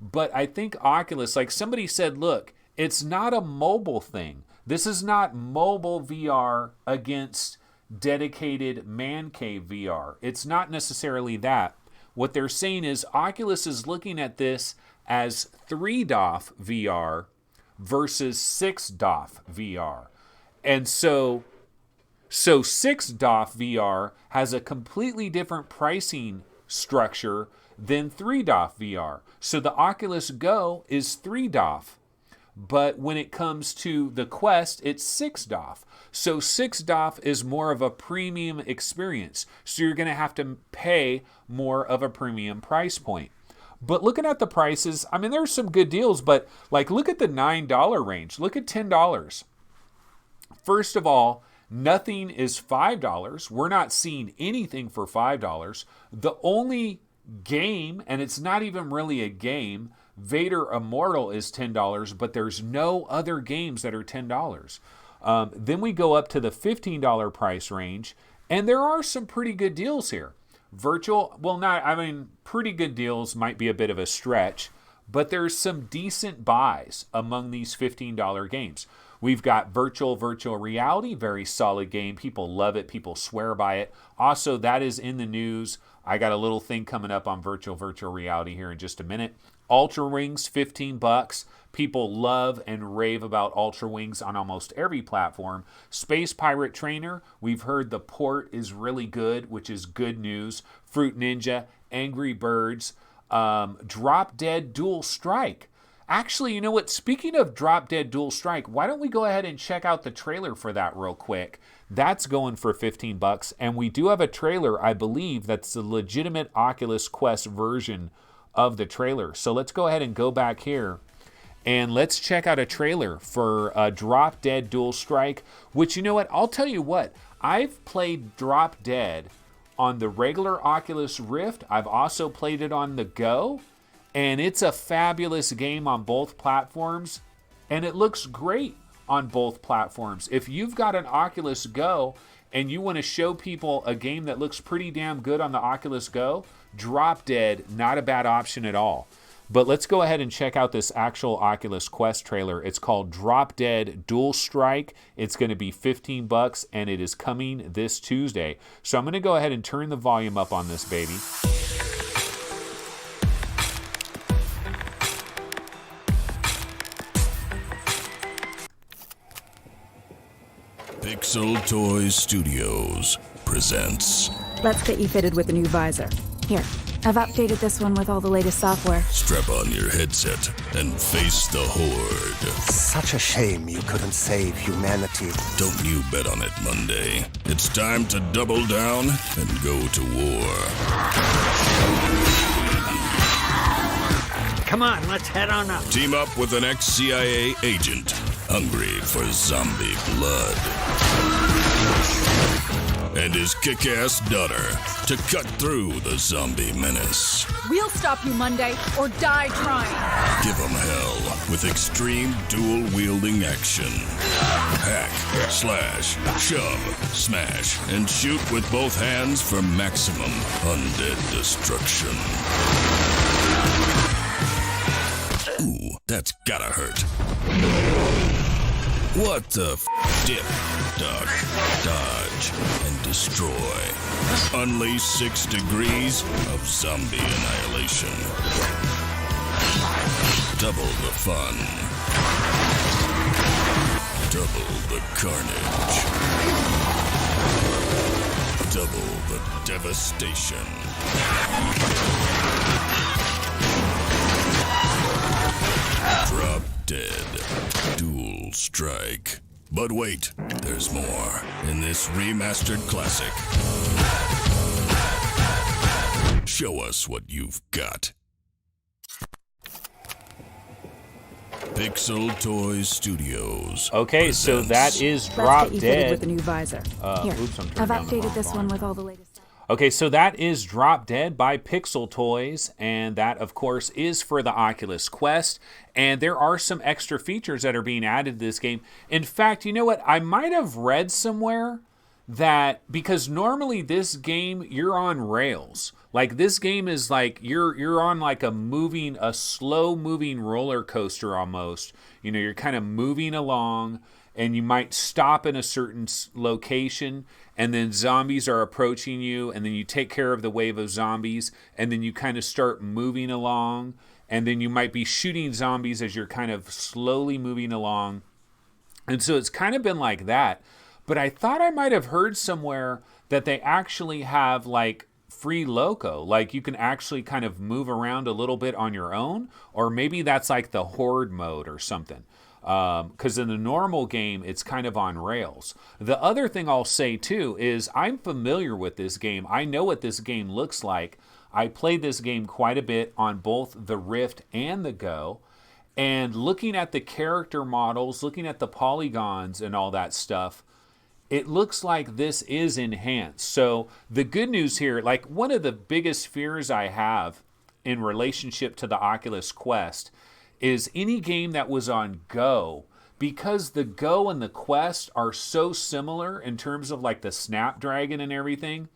But I think Oculus, like somebody said, look, it's not a mobile thing. This is not mobile VR against dedicated man cave VR. It's not necessarily that. What they're saying is Oculus is looking at this as 3DoF VR versus 6DoF VR. And so 6DoF VR has a completely different pricing structure than 3DoF VR. So the Oculus Go is 3DoF. But when it comes to the Quest, it's 6DoF. So 6DoF is more of a premium experience. So you're going to have to pay more of a premium price point. But looking at the prices, I mean, there's some good deals, but like, look at the $9 range. Look at $10. First of all, nothing is $5. We're not seeing anything for $5. The only game, and it's not even really a game, Vader Immortal is $10, but there's no other games that are $10. Then we go up to the $15 price range, and there are some pretty good deals here. Pretty good deals might be a bit of a stretch, but there's some decent buys among these $15 games. We've got virtual reality, very solid game. People love it. People swear by it. Also, that is in the news. I got a little thing coming up on virtual reality here in just a minute. Ultra Wings, $15. People love and rave about Ultra Wings on almost every platform. Space Pirate Trainer, we've heard the port is really good, which is good news. Fruit Ninja, Angry Birds, Drop Dead Dual Strike. Actually, you know what? Speaking of Drop Dead Dual Strike, why don't we go ahead and check out the trailer for that real quick? That's going for $15, and we do have a trailer, I believe, that's the legitimate Oculus Quest version of the trailer. So let's go ahead and go back here, and let's check out a trailer for Drop Dead Dual Strike, which, you know what? I'll tell you what. I've played Drop Dead on the regular Oculus Rift. I've also played it on the Go. And it's a fabulous game on both platforms, and it looks great on both platforms. If you've got an Oculus Go and you want to show people a game that looks pretty damn good on the Oculus Go, Drop Dead, not a bad option at all. But let's go ahead and check out this actual Oculus Quest trailer. It's called Drop Dead Dual Strike. It's going to be $15, and it is coming this Tuesday. So I'm going to go ahead and turn the volume up on this baby. Pixel Toys Studios presents. Let's get you fitted with a new visor. Here, I've updated this one with all the latest software. Strap on your headset and face the Horde. Such a shame you couldn't save humanity. Don't you bet on it, Monday. It's time to double down and go to war. Come on, let's head on up. Team up with an ex-CIA agent hungry for zombie blood. And his kick-ass daughter to cut through the zombie menace. We'll stop you, Monday, or die trying. Give 'em hell with extreme dual-wielding action. Hack, slash, shove, smash, and shoot with both hands for maximum undead destruction. That's gotta hurt. What the dip, duck, dodge, and destroy. Unleash 6 degrees of zombie annihilation. Double the fun. Double the carnage. Double the devastation. Drop Dead Dual Strike. But wait, there's more in this remastered classic. Show us what you've got. Pixel Toys Studios. Okay, so presents that is Let's Drop get you fitted Dead. with the new visor. Here, Oops, I'm turning I've down the updated wrong this one volume. with all the latest stuff. Okay, so that is Drop Dead by Pixel Toys, and that, of course, is for the Oculus Quest. And there are some extra features that are being added to this game. In fact, you know what? I might have read somewhere that because normally this game, you're on rails. Like this game is like you're on like a slow moving roller coaster almost. You know, you're kind of moving along, and you might stop in a certain location, and then zombies are approaching you, and then you take care of the wave of zombies, and then you kind of start moving along, and then you might be shooting zombies as you're kind of slowly moving along. And so it's kind of been like that. But I thought I might have heard somewhere that they actually have like free loco, like you can actually kind of move around a little bit on your own, or maybe that's like the horde mode or something. Because in the normal game, it's kind of on rails. The other thing I'll say too is I'm familiar with this game. I know what this game looks like. I played this game quite a bit on both the Rift and the Go. And looking at the character models, looking at the polygons and all that stuff, it looks like this is enhanced. So the good news here, like one of the biggest fears I have in relationship to the Oculus Quest is any game that was on Go, because the Go and the Quest are so similar in terms of like the Snapdragon and everything.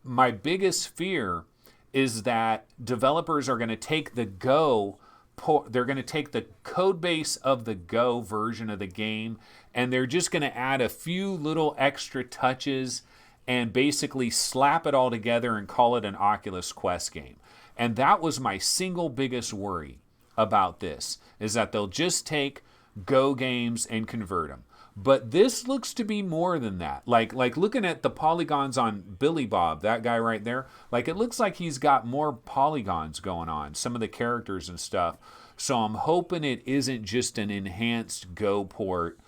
My biggest fear is that developers are going to take the Go, they're going to take the code base of the Go version of the game, and they're just going to add a few little extra touches and basically slap it all together and call it an Oculus Quest game. And that was my single biggest worry about this, is that they'll just take Go games and convert them. But this looks to be more than that. Like looking at the polygons on Billy Bob, that guy right there, like it looks like he's got more polygons going on, some of the characters and stuff. So I'm hoping it isn't just an enhanced Go port.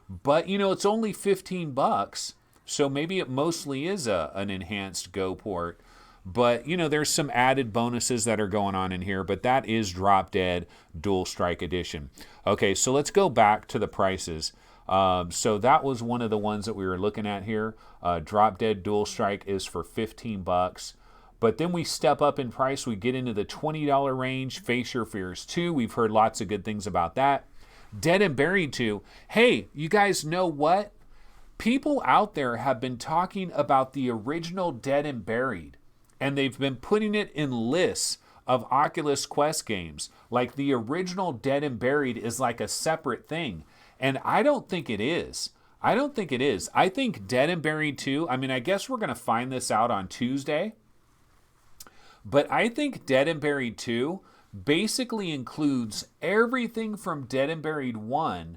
But, you know, it's only $15, so maybe it mostly is an enhanced Go port. But, you know, there's some added bonuses that are going on in here, but that is Drop Dead Dual Strike Edition. Okay, so let's go back to the prices. So that was one of the ones that we were looking at here. Drop Dead Dual Strike is for $15. But then we step up in price. We get into the $20 range. Face Your Fears 2. We've heard lots of good things about that. Dead and Buried 2. Hey, you guys know what? People out there have been talking about the original Dead and Buried, and they've been putting it in lists of Oculus Quest games. Like the original Dead and Buried is like a separate thing. And I don't think it is. I think Dead and Buried 2, I mean, I guess we're going to find this out on Tuesday. But I think Dead and Buried 2 basically includes everything from Dead and Buried 1,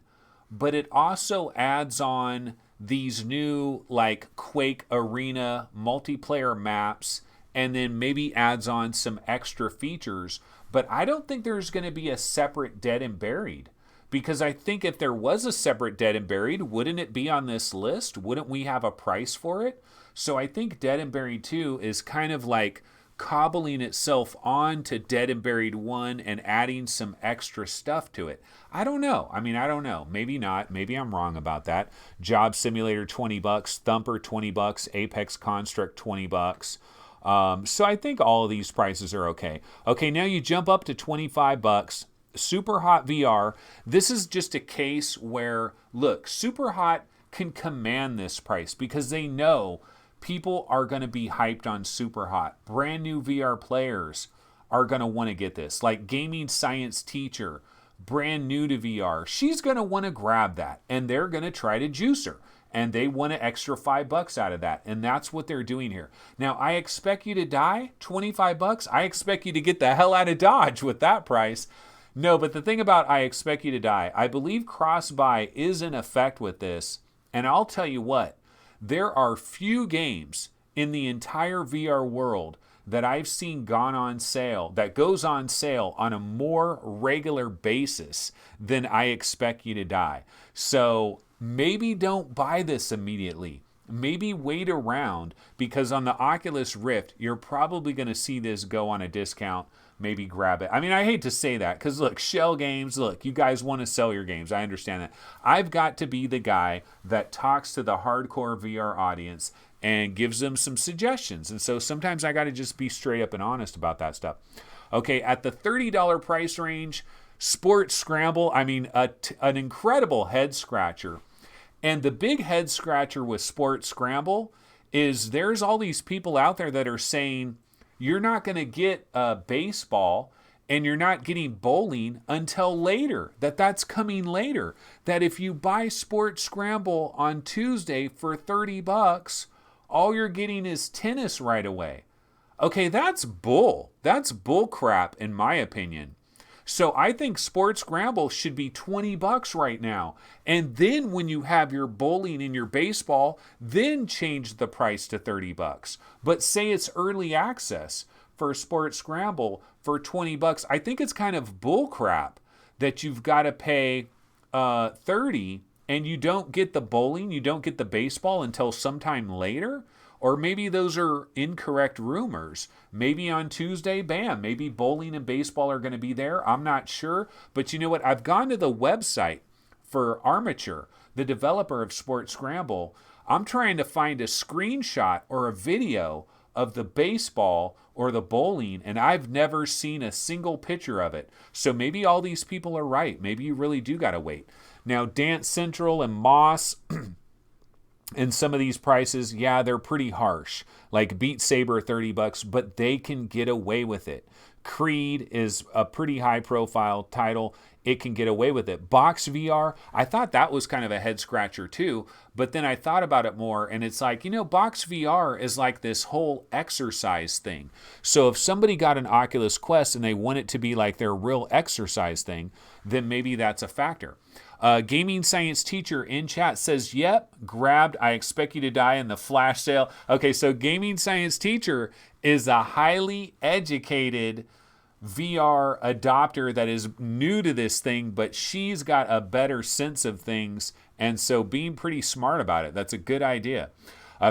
but it also adds on these new like Quake Arena multiplayer maps, and then maybe adds on some extra features. But I don't think there's going to be a separate Dead and Buried, because I think if there was a separate Dead and Buried, wouldn't it be on this list? Wouldn't we have a price for it? So I think Dead and Buried 2 is kind of like cobbling itself on to Dead and Buried 1 and adding some extra stuff to it. I don't know. I don't know. Maybe not. Maybe I'm wrong about that. Job Simulator $20, Thumper $20, Apex Construct $20. So I think all of these prices are okay. Okay, now you jump up to $25. Super Hot VR. This is just a case where, look, Super Hot can command this price because they know people are going to be hyped on Super Hot. Brand new VR players are going to want to get this. Like Gaming Science Teacher, brand new to VR, she's going to want to grab that, and they're going to try to juice her. And they want an extra $5 out of that. And that's what they're doing here. Now, I expect you to die, $25. I expect you to get the hell out of Dodge with that price. No, but the thing about I expect you to die, I believe crossbuy is in effect with this. And I'll tell you what, there are few games in the entire VR world that I've seen that goes on sale on a more regular basis than I expect you to die. So maybe don't buy this immediately. Maybe wait around, because on the Oculus Rift, you're probably going to see this go on a discount. Maybe grab it. I mean, I hate to say that, because look, shell games, look, you guys want to sell your games. I understand that. I've got to be the guy that talks to the hardcore VR audience and gives them some suggestions. And so sometimes I got to just be straight up and honest about that stuff. Okay, at the $30 price range, Sport Scramble, I mean, an incredible head scratcher. And the big head scratcher with Sport Scramble is there's all these people out there that are saying you're not going to get baseball and you're not getting bowling until later, that's coming later. That if you buy Sport Scramble on Tuesday for $30, all you're getting is tennis right away. Okay, that's bull. That's bull crap in my opinion. So I think Sport Scramble should be $20 right now. And then when you have your bowling and your baseball, then change the price to $30. But say it's early access for Sport Scramble for $20. I think it's kind of bull crap that you've got to pay $30 and you don't get the bowling, you don't get the baseball until sometime later. Or maybe those are incorrect rumors. Maybe on Tuesday, bam, maybe bowling and baseball are going to be there. I'm not sure. But you know what? I've gone to the website for Armature, the developer of Sport Scramble. I'm trying to find a screenshot or a video of the baseball or the bowling, and I've never seen a single picture of it. So maybe all these people are right. Maybe you really do got to wait. Now, Dance Central and Moss... And some of these prices, yeah, they're pretty harsh. Like Beat Saber, $30, but they can get away with it. Creed is a pretty high-profile title. It can get away with it. Box VR, I thought that was kind of a head-scratcher too, but then I thought about it more, and it's like, Box VR is like this whole exercise thing. So if somebody got an Oculus Quest and they want it to be like their real exercise thing, then maybe that's a factor. Gaming Science Teacher in chat says, yep, grabbed. I expect you to die in the flash sale. Okay, so Gaming Science Teacher is a highly educated VR adopter that is new to this thing, but she's got a better sense of things, and so being pretty smart about it, that's a good idea.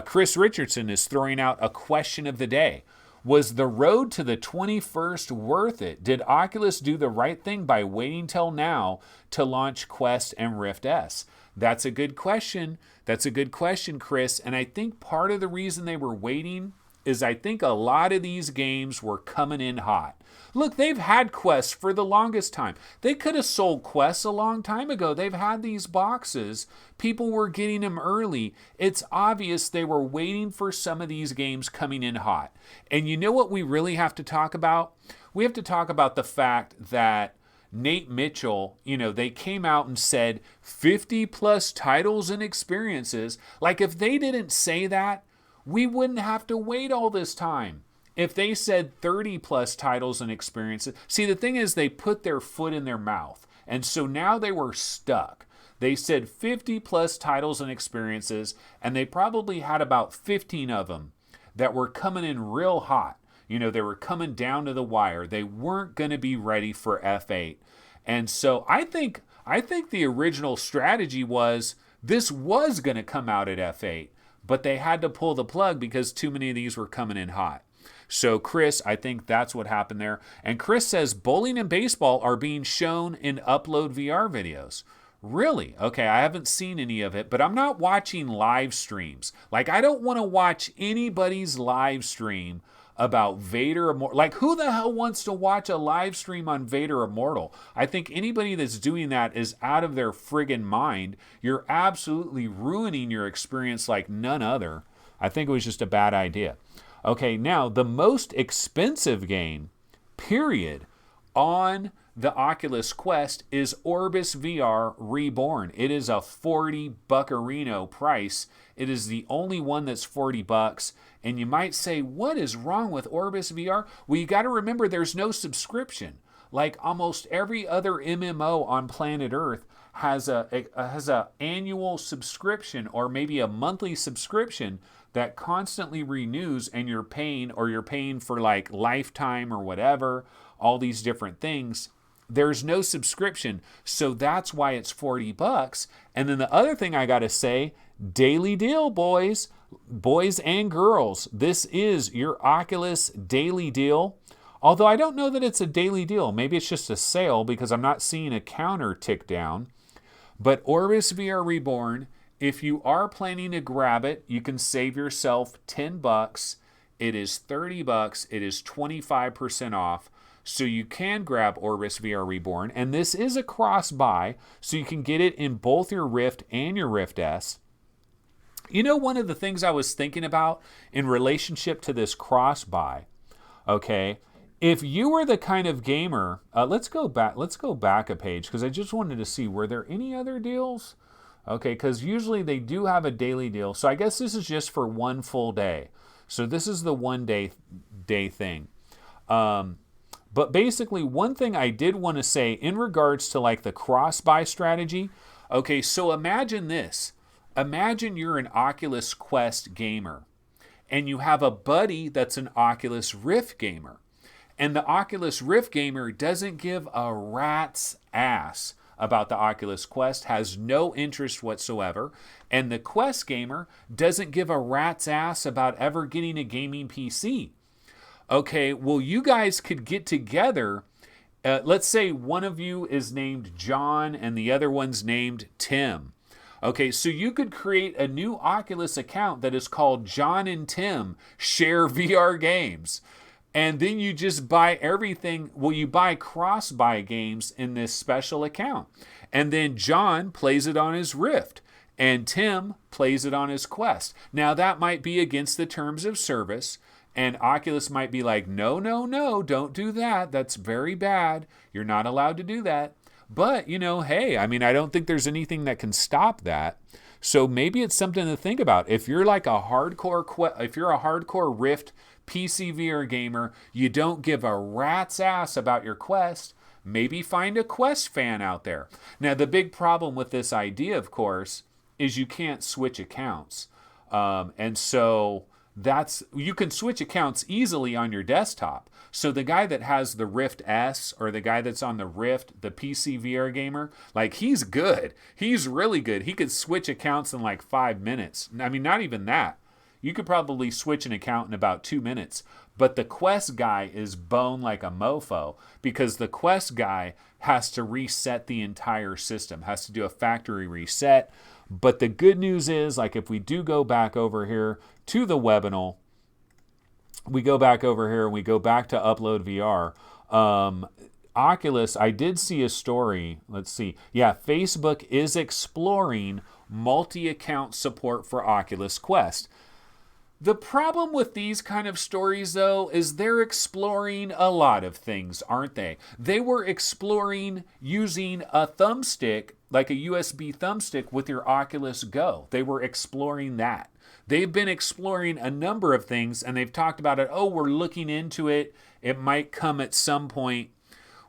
Chris Richardson is throwing out a question of the day. Was the road to the 21st worth it? Did Oculus do the right thing by waiting till now to launch Quest and Rift S? That's a good question. That's a good question, Chris. And I think part of the reason they were waiting is I think a lot of these games were coming in hot. Look, they've had Quests for the longest time. They could have sold Quests a long time ago. They've had these boxes. People were getting them early. It's obvious they were waiting for some of these games coming in hot. And you know what we really have to talk about? We have to talk about the fact that Nate Mitchell, they came out and said 50 plus titles and experiences. Like if they didn't say that, we wouldn't have to wait all this time. If they said 30 plus titles and experiences, see, the thing is they put their foot in their mouth. And so now they were stuck. They said 50 plus titles and experiences, and they probably had about 15 of them that were coming in real hot. They were coming down to the wire. They weren't going to be ready for F8. And so I think the original strategy was this was going to come out at F8, but they had to pull the plug because too many of these were coming in hot. So Chris, I think that's what happened there. And Chris says bowling and baseball are being shown in Upload VR videos. Really? Okay, I haven't seen any of it, but I'm not watching live streams. Like, I don't want to watch anybody's live stream about Vader Immortal. Like, who the hell wants to watch a live stream on Vader Immortal? I think anybody that's doing that is out of their friggin' mind. You're absolutely ruining your experience like none other. I think it was just a bad idea. Okay, now the most expensive game, period, on the Oculus Quest is Orbis VR Reborn. It is a $40 buckarino price. It is the only one that's $40. And you might say, what is wrong with Orbis VR? Well, you got to remember there's no subscription. Like almost every other MMO on planet Earth has a annual subscription or maybe a monthly subscription that constantly renews, and you're paying for like lifetime or whatever, all these different things. There's no subscription, so that's why it's $40. And then the other thing I got to say, daily deal, boys and girls. This is your Oculus daily deal. Although I don't know that it's a daily deal. Maybe it's just a sale because I'm not seeing a counter tick down. But Orbis VR Reborn, if you are planning to grab it, you can save yourself $10. It is $30. It is 25% off. So you can grab Orbis VR Reborn, and this is a cross-buy, so you can get it in both your Rift and your Rift S. You know, one of the things I was thinking about in relationship to this cross-buy, okay, if you were the kind of gamer, let's go back a page, because I just wanted to see, were there any other deals? Okay, because usually they do have a daily deal, so I guess this is just for one full day. So this is the one day thing. But basically, one thing I did want to say in regards to like the cross-buy strategy, okay, so imagine this. Imagine you're an Oculus Quest gamer, and you have a buddy that's an Oculus Rift gamer. And the Oculus Rift gamer doesn't give a rat's ass about the Oculus Quest, has no interest whatsoever. And the Quest gamer doesn't give a rat's ass about ever getting a gaming PC. Okay, well, you guys could get together. Let's say one of you is named John and the other one's named Tim. Okay, so you could create a new Oculus account that is called John and Tim Share VR Games. And then you just buy everything. Well, you buy cross-buy games in this special account. And then John plays it on his Rift, and Tim plays it on his Quest. Now, that might be against the terms of service. And Oculus might be like, no, don't do that. That's very bad. You're not allowed to do that. But, you know, hey, I mean, I don't think there's anything that can stop that. So maybe it's something to think about. If you're like a hardcore Rift PC VR gamer, you don't give a rat's ass about your Quest, maybe find a Quest fan out there. Now, the big problem with this idea, of course, is you can't switch accounts. And so you can switch accounts easily on your desktop. So the guy that has the Rift S or the guy that's on the Rift, the PC VR gamer, like he's good. He's really good. He could switch accounts in like 5 minutes. I mean, not even that. You could probably switch an account in about 2 minutes. But the Quest guy is bone like a mofo because the Quest guy has to reset the entire system, has to do a factory reset. But the good news is, like if we do go back over here to the webinar, we go back over here and we go back to Upload VR. Oculus, I did see a story. Let's see. Yeah, Facebook is exploring multi-account support for Oculus Quest. The problem with these kind of stories, though, is they're exploring a lot of things, aren't they? They were exploring using a thumbstick, like a USB thumbstick, with your Oculus Go. They were exploring that. They've been exploring a number of things, and they've talked about it. Oh, we're looking into it. It might come at some point.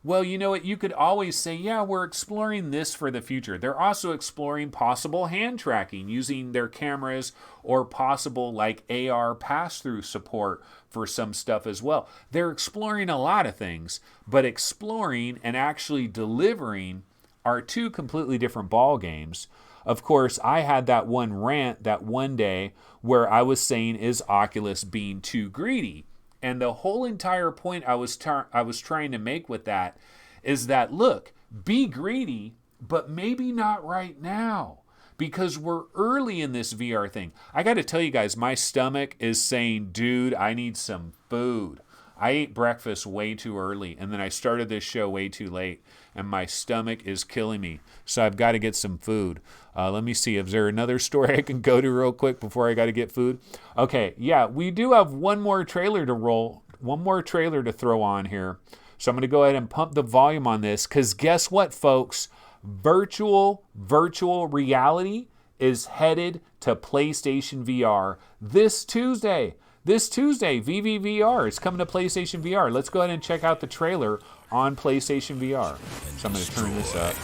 Well, you know what? You could always say, yeah, we're exploring this for the future. They're also exploring possible hand tracking using their cameras or possible like AR pass-through support for some stuff as well. They're exploring a lot of things, but exploring and actually delivering are two completely different ball games. Of course, I had that one rant that one day where I was saying, is Oculus being too greedy? And the whole entire point I was trying to make with that is that, look, be greedy, but maybe not right now because we're early in this VR thing. I got to tell you guys, my stomach is saying, dude, I need some food. I ate breakfast way too early, and then I started this show way too late, and my stomach is killing me. So I've got to get some food. Let me see. Is there another story I can go to real quick before I got to get food? Okay, yeah, we do have one more trailer to roll, one more trailer to throw on here. So I'm going to go ahead and pump the volume on this because guess what, folks? Virtual reality is headed to PlayStation VR this Tuesday. VVVR is coming to PlayStation VR. Let's go ahead and check out the trailer on PlayStation VR. So I'm going to turn this up.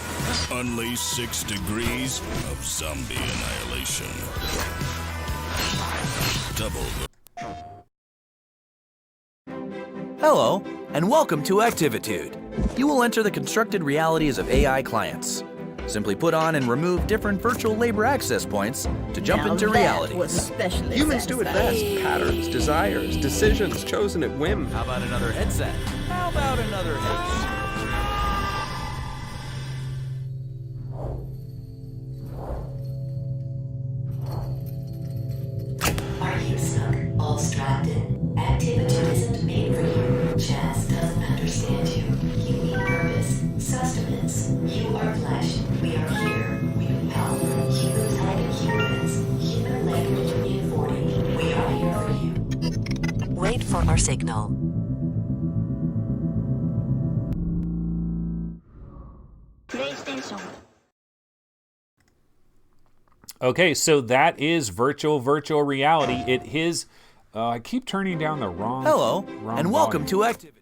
Unleash 6 degrees of zombie annihilation. Double Hello, and welcome to Activitude. You will enter the constructed realities of AI clients. Simply put on and remove different virtual labor access points to jump into reality. Humans do it best. Patterns, desires, decisions chosen at whim. How about another headset? How about another headset? Are you stuck? All strapped in? Activitude isn't made for you. Chaz doesn't understand you. You need purpose, sustenance. You are flesh. We are here. We need help. Humans hiding humans. Human language in 40. We are here for you. Wait for our signal. PlayStation. Okay, so that is virtual reality. It is. I keep turning down the wrong. Hello, and welcome volume. to Activitude.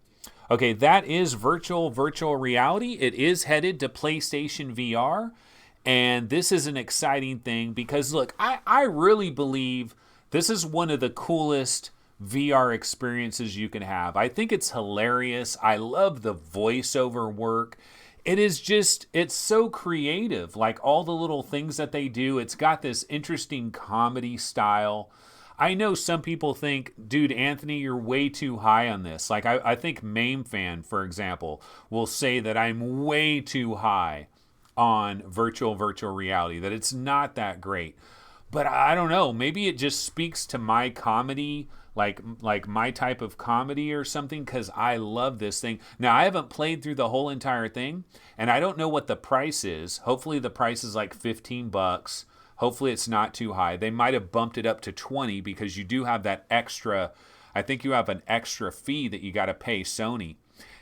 Okay, that is virtual reality. It is headed to PlayStation VR, and this is an exciting thing because look, I really believe this is one of the coolest VR experiences you can have. I think it's hilarious. I love the voiceover work. It is just, it's so creative. Like all the little things that they do. It's got this interesting comedy style. I know some people think, dude, Anthony, you're way too high on this. Like I think MameFan, for example, will say that I'm way too high on virtual reality, that it's not that great. But I don't know, maybe it just speaks to my comedy, like my type of comedy or something, because I love this thing. Now, I haven't played through the whole entire thing, and I don't know what the price is. Hopefully the price is like $15. Hopefully it's not too high. They might have bumped it up to 20 because you do have that extra, I think you have an extra fee that you got to pay Sony.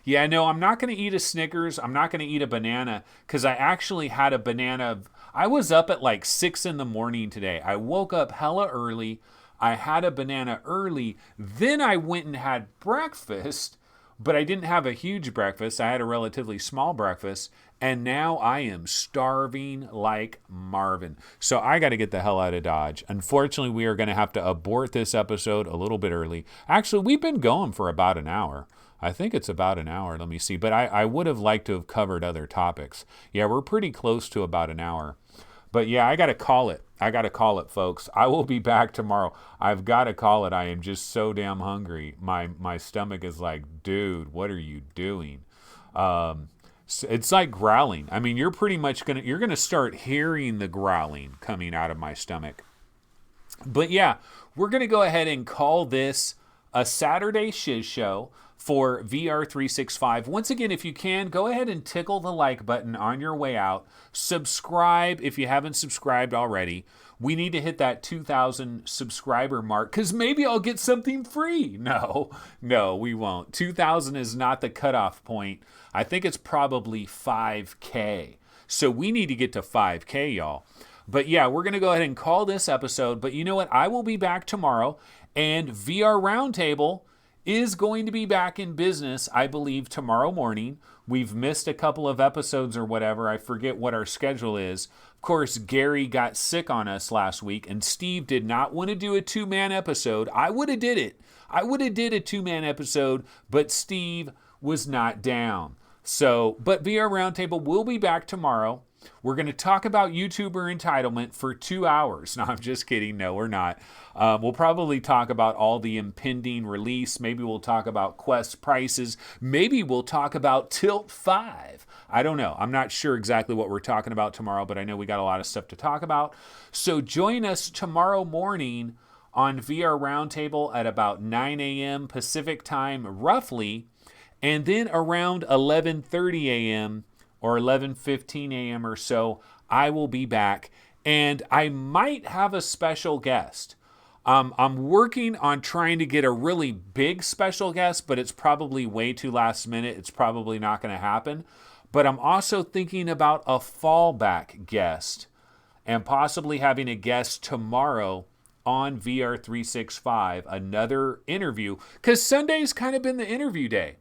Yeah, no, I'm not going to eat a Snickers. I'm not going to eat a banana because I actually had a banana. I was up at like 6 in the morning today. I woke up hella early. I had a banana early. Then I went and had breakfast, but I didn't have a huge breakfast. I had a relatively small breakfast. And now I am starving like Marvin. So I got to get the hell out of Dodge. Unfortunately, we are going to have to abort this episode a little bit early. Actually, we've been going for about an hour. I think it's about an hour. Let me see. But I would have liked to have covered other topics. Yeah, we're pretty close to about an hour. But yeah, I got to call it. Folks. I will be back tomorrow. I've got to call it. I am just so damn hungry. My stomach is like, dude, what are you doing? It's like growling. I mean, you're pretty much you're gonna start hearing the growling coming out of my stomach. But yeah, we're gonna go ahead and call this a Saturday Shiz Show for VR 365. Once again, if you can, go ahead and tickle the like button on your way out. Subscribe if you haven't subscribed already. We need to hit that 2,000 subscriber mark because maybe I'll get something free. No, we won't. 2,000 is not the cutoff point. I think it's probably 5K. So we need to get to 5K, y'all. But yeah, we're going to go ahead and call this episode. But you know what? I will be back tomorrow, and VR Roundtable is going to be back in business, I believe, tomorrow morning. We've missed a couple of episodes or whatever. I forget what our schedule is. Of course, Gary got sick on us last week, and Steve did not want to do a two-man episode. I would have did it. I would have did a two-man episode, but Steve was not down. So, but VR Roundtable will be back tomorrow. We're going to talk about YouTuber entitlement for 2 hours. No, I'm just kidding. No, we're not. We'll probably talk about all the impending release. Maybe we'll talk about Quest prices. Maybe we'll talk about Tilt 5. I don't know. I'm not sure exactly what we're talking about tomorrow, but I know we got a lot of stuff to talk about. So join us tomorrow morning on VR Roundtable at about 9 a.m. Pacific time, roughly, and then around 11:30 a.m. or 11:15 a.m. or so, I will be back, and I might have a special guest. I'm working on trying to get a really big special guest, but it's probably way too last minute. It's probably not going to happen. But I'm also thinking about a fallback guest and possibly having a guest tomorrow on VR 365, another interview, because Sunday's kind of been the interview day.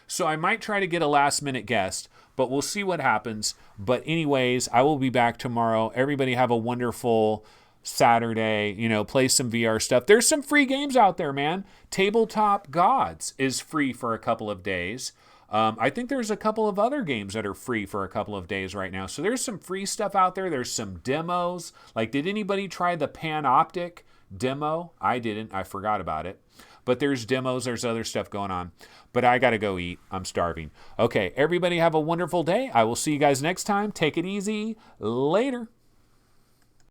So I might try to get a last minute guest, but we'll see what happens. But anyways, I will be back tomorrow. Everybody have a wonderful Saturday, play some VR stuff. There's some free games out there, man. Tabletop Gods is free for a couple of days. I think there's a couple of other games that are free for a couple of days right now. So there's some free stuff out there. There's some demos. Like, did anybody try the Panoptic demo? I didn't. I forgot about it. But there's demos. There's other stuff going on. But I got to go eat. I'm starving. Okay, everybody have a wonderful day. I will see you guys next time. Take it easy. Later.